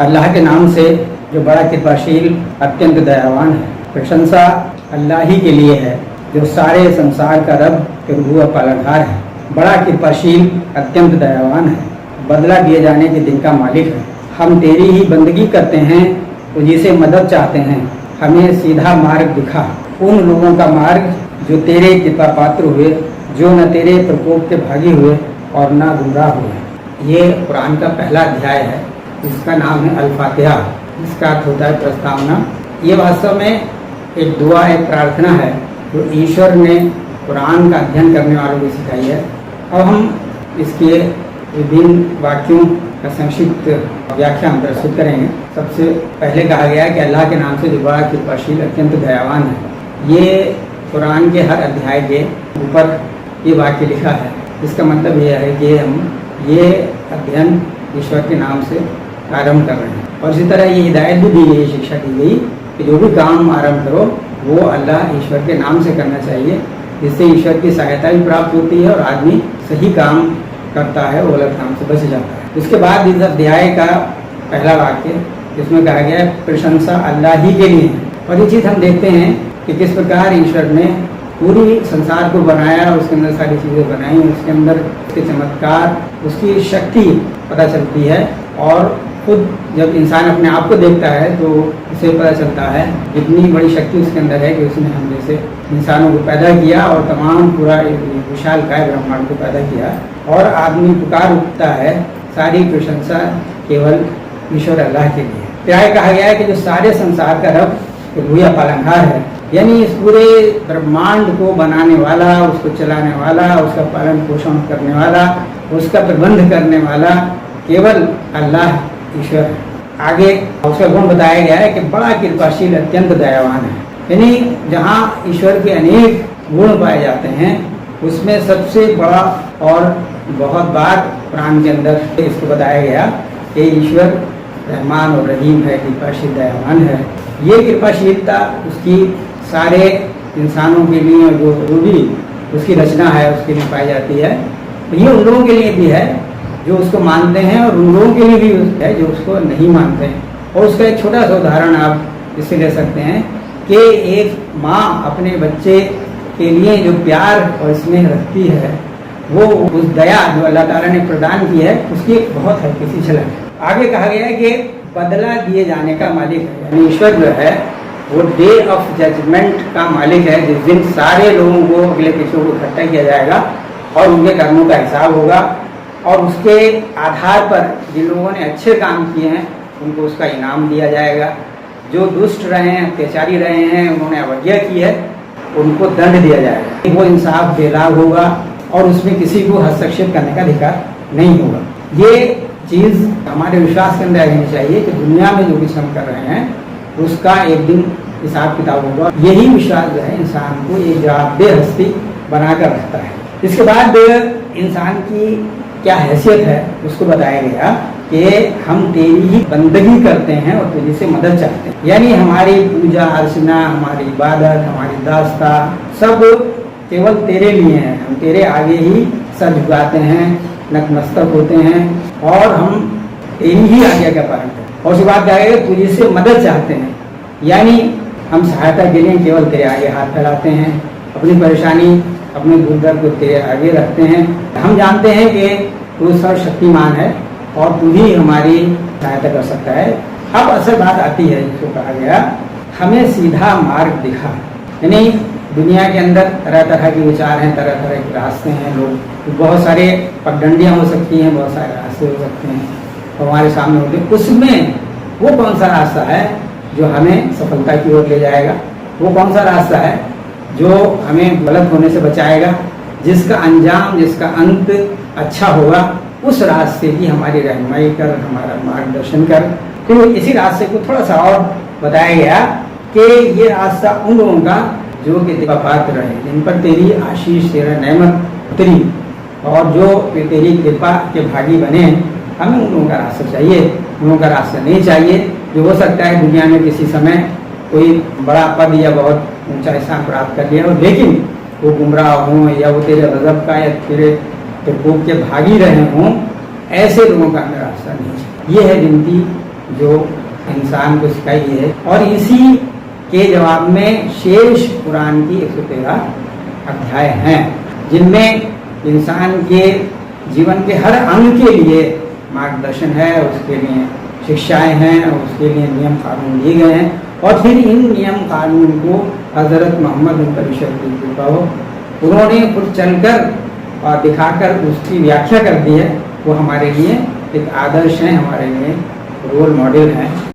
अल्लाह के नाम से जो बड़ा कृपाशील अत्यंत दयावान है। प्रशंसा अल्लाह ही के लिए है जो सारे संसार का रब प्रभु पालनहार है। बड़ा कृपाशील अत्यंत दयावान है, बदला दिए जाने के दिन का मालिक है। हम तेरी ही बंदगी करते हैं, तुझी से मदद चाहते हैं। हमें सीधा मार्ग दिखा, उन लोगों का मार्ग जो तेरे कृपा पात्र हुए, जो न तेरे प्रकोप के भागी हुए और न गुमराह हुए। ये कुरान का पहला अध्याय है, इसका नाम है अल-फातिहा। इसका अर्थ होता है प्रस्तावना। ये वास्तव में एक दुआ, एक प्रार्थना है जो ईश्वर ने कुरान का अध्ययन करने वालों को सिखाई है। अब हम इसके विभिन्न वाक्यों का संक्षिप्त व्याख्या हम प्रस्तुत करेंगे। सबसे पहले कहा गया है कि अल्लाह के नाम से जो बड़ा कृपाशील अत्यंत दयावान है। ये कुरान के हर अध्याय के ऊपर ये वाक्य लिखा है। इसका मतलब ये है कि हम ये अध्ययन ईश्वर के नाम से आरंभ कर रहे हैं। और इसी तरह ये हिदायत भी दी गई, शिक्षा दी गई कि जो भी काम आरंभ करो वो अल्लाह ईश्वर के नाम से करना चाहिए। इससे ईश्वर की सहायता भी प्राप्त होती है और आदमी सही काम करता है, वो गलत काम से बच जाता है। इसके बाद इस अध्याय का पहला वाक्य, इसमें कहा गया है प्रशंसा अल्लाह ही के लिए है। और ये चीज़ हम देखते हैं कि किस प्रकार ईश्वर ने पूरी संसार को बनाया, उसके अंदर सारी चीज़ें बनाई, उसके अंदर उसके चमत्कार, उसकी शक्ति पता चलती है। और खुद जब इंसान अपने आप को देखता है तो उसे पता चलता है कितनी बड़ी शक्ति उसके अंदर है कि उसने हम जैसे इंसानों को पैदा किया और तमाम पूरा विशाल काय ब्रह्मांड को पैदा किया। और आदमी पुकार उठता है सारी प्रशंसा केवल ईश्वर अल्लाह के लिए। प्यार कहा गया है कि जो सारे संसार का रब प्रभु पालनहार है, यानी इस पूरे ब्रह्मांड को बनाने वाला, उसको चलाने वाला, उसका पालन पोषण करने वाला, उसका प्रबंध करने वाला केवल अल्लाह ईश्वर है। आगे उसका गुण बताया गया है कि बड़ा कृपाशील अत्यंत दयावान है। यानी जहाँ ईश्वर के अनेक गुण पाए जाते हैं उसमें सबसे बड़ा और बहुत बार कुरान के अंदर इसको बताया गया कि ईश्वर रहमान और रहीम है, कृपाशील दयावान है। ये कृपाशीलता उसकी सारे इंसानों के लिए जो भी उसकी रचना है उसके लिए पाई जाती है। ये उन लोगों के लिए भी है जो उसको मानते हैं और उन लोगों के लिए भी है जो उसको नहीं मानते हैं। और उसका एक छोटा सा उदाहरण आप इससे ले सकते हैं कि एक माँ अपने बच्चे के लिए जो प्यार और स्नेह रखती है, वो उस दया जो अल्लाह ताला ने प्रदान की है उसकी एक बहुत हल्की सी झलक है। आगे कहा गया है कि बदला दिए जाने का मालिक है, यानी ईश्वर जो है वो डे ऑफ जजमेंट का मालिक है, जिस दिन सारे लोगों को, अगले पिछले को इकट्ठा किया जाएगा और उनके कर्मों का हिसाब होगा। और उसके आधार पर जिन लोगों ने अच्छे काम किए हैं उनको उसका इनाम दिया जाएगा। जो दुष्ट रहे हैं, अत्याचारी रहे हैं, उन्होंने अवज्ञा की है, उनको दंड दिया जाएगा। वो इंसाफ बेलाग होगा और उसमें किसी को हस्तक्षेप करने का अधिकार नहीं होगा। ये चीज़ हमारे विश्वास के अंदर रहनी चाहिए कि दुनिया में जो कुछ हम कर रहे हैं उसका एक दिन हिसाब किताब होगा। यही विश्वास जो है इंसान को एक जवाबदेह हस्ती बनाकर रखता है। इसके बाद इंसान की क्या हैसियत है उसको बताया गया कि हम तेरी ही बंदगी करते हैं और तुझे से मदद चाहते हैं। यानी हमारी पूजा अर्चना, हमारी इबादत, हमारी दास्ता सब केवल तेरे लिए हैं। हम तेरे आगे ही सर झुकाते हैं, नतमस्तक होते हैं और हम तेरी ही आज्ञा का पालन करते हैं। और उसके बाद क्या है, तुझे से मदद चाहते हैं, यानी हम सहायता के लिए केवल तेरे आगे हाथ फैलाते हैं, अपनी परेशानी, अपने दुख दर्द को तेरे आगे रखते हैं। हम जानते हैं कि तू सर्वशक्तिमान है और तू ही हमारी सहायता कर सकता है। अब असल बात आती है जिसको कहा गया हमें सीधा मार्ग दिखा। यानी दुनिया के अंदर तरह तरह के विचार हैं, तरह तरह के रास्ते हैं। लोग बहुत सारे पगडंडियाँ हो सकती हैं, बहुत सारे रास्ते हो सकते हैं हमारे सामने होते हैं। उसमें वो कौन सा रास्ता है जो हमें सफलता की ओर ले जाएगा? वो कौन सा रास्ता है जो हमें गलत होने से बचाएगा, जिसका अंजाम, जिसका अंत अच्छा होगा? उस रास्ते की हमारी रहनुमाई कर, हमारा मार्गदर्शन कर। तो इसी रास्ते को थोड़ा सा और बताया गया कि ये रास्ता उन लोगों का जो कि तेरा पात्र रहे, जिन पर तेरी आशीष, तेरा नेमत उतरी और जो तेरी कृपा के भागी बने। हमें उन लोगों का रास्ता चाहिए, उन लोगों का रास्ता नहीं चाहिए जो हो सकता है दुनिया में किसी समय कोई बड़ा पद या बहुत ऊंचा स्थान प्राप्त कर लिया हो, लेकिन वो गुमराह हों या वो तेरे गज़ब का या तेरे प्रकोप के भागी रहे हों। ऐसे लोगों का हमें रास्ता नहीं चाहिए। ये है विनती जो इंसान को सिखाई है। और इसी के जवाब में शेष कुरान की 113 अध्याय हैं, जिनमें इंसान के जीवन के हर अंग के लिए मार्गदर्शन है, उसके लिए शिक्षाएं हैं, और उसके लिए नियम कानून दिए गए हैं। और फिर इन नियम कानून को हज़रत मोहम्मद उन्होंने खुद चलकर और दिखाकर उसकी व्याख्या कर दी है। वो हमारे लिए एक आदर्श हैं, हमारे लिए रोल मॉडल हैं।